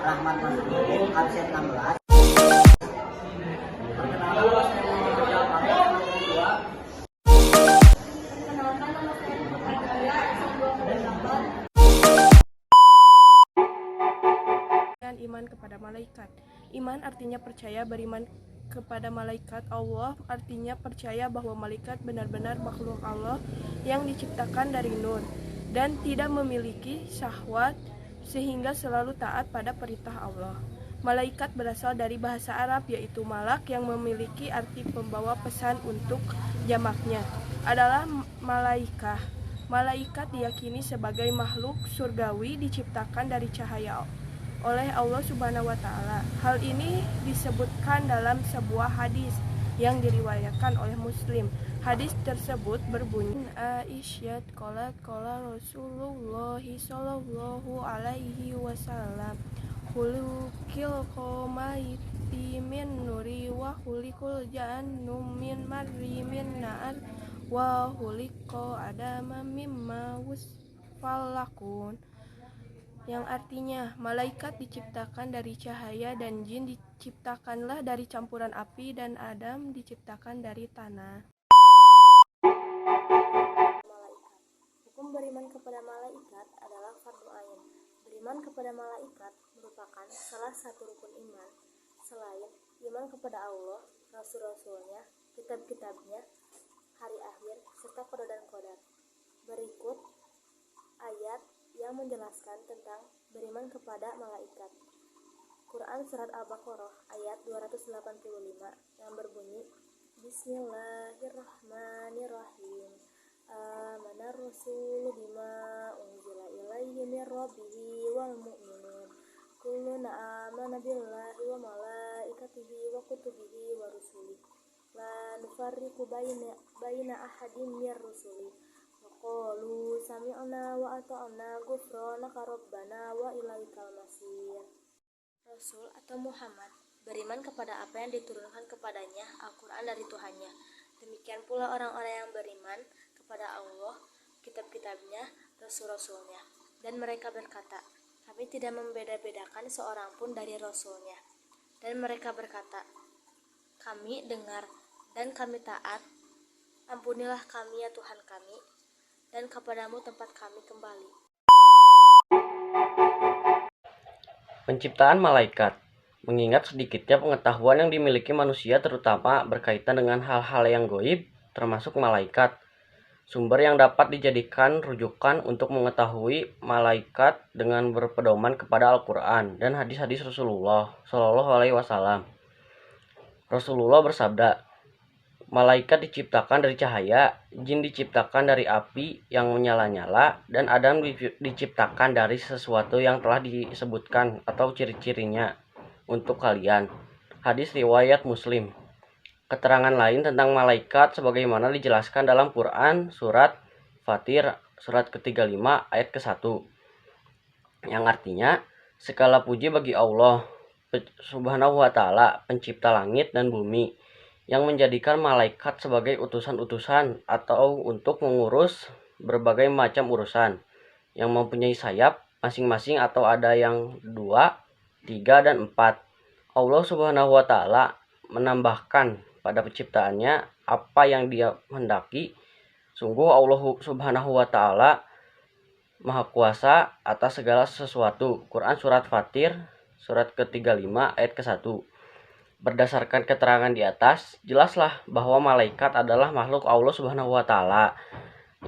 Rahmat Masudin, absen 16. Perkenalkan, saya Muhammad Rizal Fahmi, nomor 2. Perkenalkan, nama saya Muhammad Ria, S28. Iman kepada malaikat. Iman artinya percaya, beriman kepada malaikat Allah artinya percaya bahwa malaikat benar-benar makhluk Allah yang diciptakan dari nur dan tidak memiliki syahwat sehingga selalu taat pada perintah Allah. Malaikat berasal dari bahasa Arab yaitu malak yang memiliki arti pembawa pesan untuk jamaknya adalah malaikah. Malaikat diyakini sebagai makhluk surgawi diciptakan dari cahaya oleh Allah Subhanahu wa taala. Hal ini disebutkan dalam sebuah hadis yang diriwayatkan oleh Muslim. Hadis tersebut berbunyi Aisyah qalat qala Rasulullah sallallahu alaihi wasallam khuluqil qamaiti min nuri wa khuliqul jannu min marri min nar wa khuliqa adama mimma wasfalakun, yang artinya malaikat diciptakan dari cahaya dan jin diciptakanlah dari campuran api dan Adam diciptakan dari tanah. Malaikat. Hukum beriman kepada malaikat adalah fardhu ain. Beriman kepada malaikat merupakan salah satu rukun iman selain iman kepada Allah, rasul-rasulnya, kitab-kitabnya, hari akhir, serta qada dan qadar. Berikut ayat yang menjelaskan tentang beriman kepada malaikat. Quran Surat Al-Baqarah ayat 285 yang berbunyi Bismillahirrahmanirrahim. Amanar Rasul bima unzila ilaihi min rabbihi wal mu'minun kullun amana billahi wa malaikatihi wa kutubihi wa rusulihi la nufarriqu baina ahadin min rusuli qalu sami'na wa ata'na ghufranaka rabbana wa ilaikal masir. Rasul atau Muhammad beriman kepada apa yang diturunkan kepadanya Al-Quran dari Tuhannya. Demikian pula orang-orang yang beriman kepada Allah, kitab-kitabnya, rasul-rasulnya. Dan mereka berkata, kami tidak membeda-bedakan seorang pun dari rasulnya. Dan mereka berkata, kami dengar dan kami taat. Ampunilah kami ya Tuhan kami, dan kepadamu tempat kami kembali. Penciptaan malaikat. Mengingat sedikitnya pengetahuan yang dimiliki manusia terutama berkaitan dengan hal-hal yang gaib, termasuk malaikat. Sumber yang dapat dijadikan rujukan untuk mengetahui malaikat dengan berpedoman kepada Al-Quran dan hadis-hadis Rasulullah Shallallahu Alaihi Wasallam. Rasulullah bersabda, malaikat diciptakan dari cahaya, jin diciptakan dari api yang menyala-nyala, dan Adam diciptakan dari sesuatu yang telah disebutkan atau ciri-cirinya untuk kalian. Hadis riwayat Muslim. Keterangan lain tentang malaikat sebagaimana dijelaskan dalam Quran surat Fatir surat ke-35 ayat ke-1, yang artinya segala puji bagi Allah Subhanahu wa taala, pencipta langit dan bumi, yang menjadikan malaikat sebagai utusan-utusan atau untuk mengurus berbagai macam urusan, yang mempunyai sayap masing-masing atau ada yang 2, 3, dan 4. Allah Subhanahu wa taala menambahkan pada penciptaannya apa yang Dia hendaki. Sungguh Allah Subhanahu wa taala Maha Kuasa atas segala sesuatu. Quran surat Fatir surat ke-35 ayat ke-1. Berdasarkan keterangan di atas, jelaslah bahwa malaikat adalah makhluk Allah Subhanahu wa taala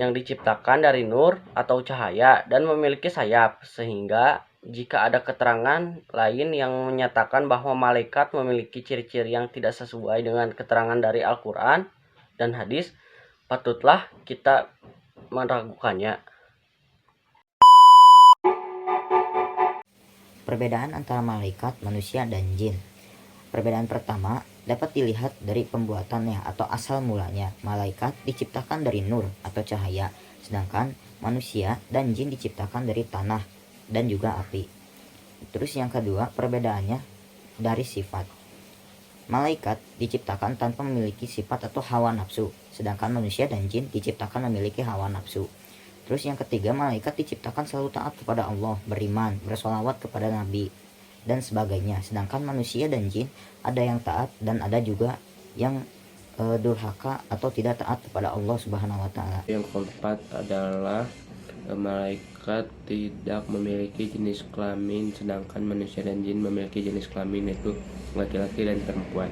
yang diciptakan dari nur atau cahaya dan memiliki sayap, sehingga jika ada keterangan lain yang menyatakan bahwa malaikat memiliki ciri-ciri yang tidak sesuai dengan keterangan dari Al-Quran dan hadis, patutlah kita meragukannya. Perbedaan antara malaikat, manusia, dan jin. Perbedaan pertama dapat dilihat dari pembuatannya atau asal mulanya. Malaikat diciptakan dari nur atau cahaya, sedangkan manusia dan jin diciptakan dari tanah dan juga api. Terus yang kedua, perbedaannya dari sifat. Malaikat diciptakan tanpa memiliki sifat atau hawa nafsu, sedangkan manusia dan jin diciptakan memiliki hawa nafsu. Terus yang ketiga, malaikat diciptakan selalu taat kepada Allah, beriman, bersolawat kepada Nabi. dan sebagainya. Sedangkan manusia dan jin ada yang taat dan ada juga yang durhaka atau tidak taat kepada Allah Subhanahu wa taala. Yang keempat adalah malaikat tidak memiliki jenis kelamin, sedangkan manusia dan jin memiliki jenis kelamin, yaitu laki-laki dan perempuan.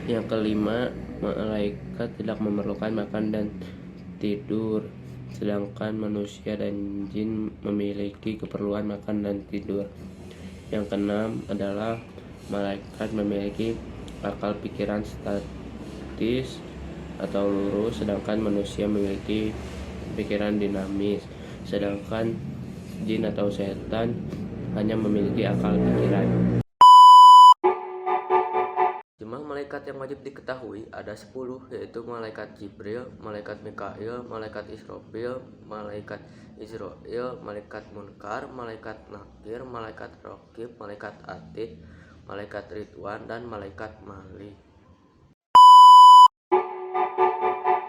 Yang kelima, malaikat tidak memerlukan makan dan tidur, sedangkan manusia dan jin memiliki keperluan makan dan tidur. Yang keenam adalah malaikat memiliki akal pikiran statis atau lurus, sedangkan manusia memiliki pikiran dinamis, sedangkan jin atau setan hanya memiliki akal pikiran. Jumlah malaikat yang wajib diketahui ada 10, yaitu malaikat Jibril, malaikat Mikail, malaikat Israfil, malaikat Israil, malaikat Munkar, malaikat Nakir, malaikat Raqib, malaikat Atid, malaikat Ridwan, dan malaikat Malik.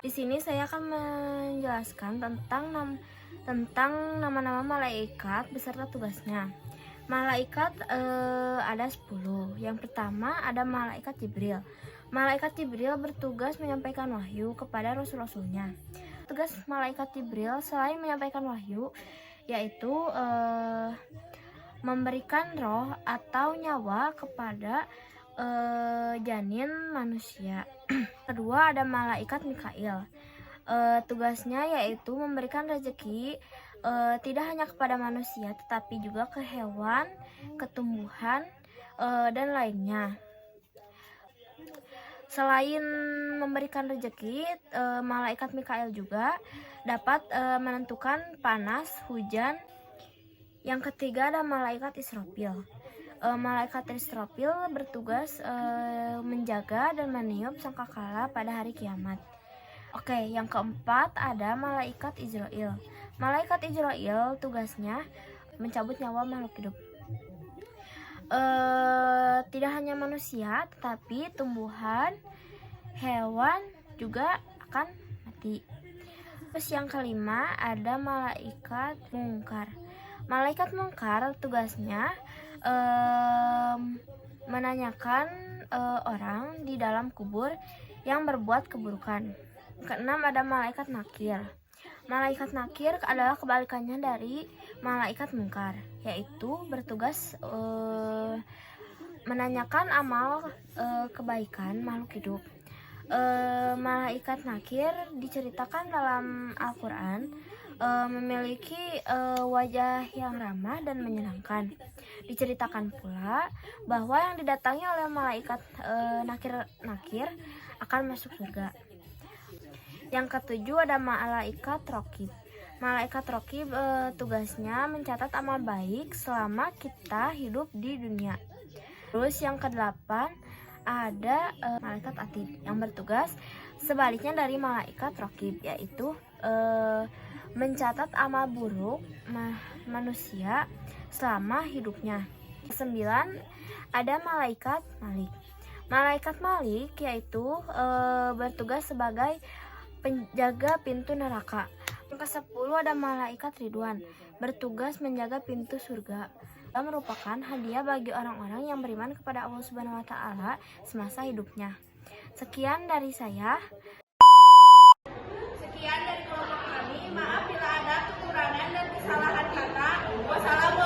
Di sini saya akan menjelaskan tentang nama-nama malaikat beserta tugasnya. Malaikat ada 10. Yang pertama ada malaikat Jibril. Malaikat Jibril bertugas menyampaikan wahyu kepada rasul-rasulnya. Tugas malaikat Jibril selain menyampaikan wahyu, yaitu memberikan roh atau nyawa kepada janin manusia. Kedua ada malaikat Mikail. Tugasnya yaitu memberikan rezeki tidak hanya kepada manusia tetapi juga ke hewan, ke tumbuhan, dan lainnya. Selain memberikan rezeki, malaikat Mikail juga dapat menentukan panas, hujan. Yang ketiga ada malaikat Israfil. Malaikat Israfil bertugas menjaga dan meniup sangkakala pada hari kiamat. Oke, yang keempat ada malaikat Israil. Malaikat Israil tugasnya mencabut nyawa makhluk hidup. Tidak hanya manusia, tetapi tumbuhan, hewan juga akan mati. Terus yang kelima ada malaikat Munkar. Malaikat Munkar tugasnya menanyakan orang di dalam kubur yang berbuat keburukan. Keenam ada malaikat Nakir. Malaikat Nakir adalah kebalikannya dari malaikat Munkar, yaitu bertugas menanyakan amal kebaikan makhluk hidup. Malaikat Nakir diceritakan dalam Al-Quran memiliki wajah yang ramah dan menyenangkan. Diceritakan pula bahwa yang didatangi oleh malaikat nakir akan masuk surga. Yang ketujuh ada malaikat Raqib. Malaikat Raqib tugasnya mencatat amal baik selama kita hidup di dunia. Terus yang kedelapan ada malaikat Atid yang bertugas sebaliknya dari malaikat Raqib, yaitu mencatat amal buruk manusia selama hidupnya. 9 ada malaikat Malik. Malaikat Malik yaitu bertugas sebagai penjaga pintu neraka. Yang ke-10 ada malaikat Ridwan, bertugas menjaga pintu surga. Merupakan hadiah bagi orang-orang yang beriman kepada Allah Subhanahu wa taala semasa hidupnya. Sekian dari saya. Sekian dari kelompok kami. Maaf bila ada kekurangan dan kesalahan kata. Wassalamualaikum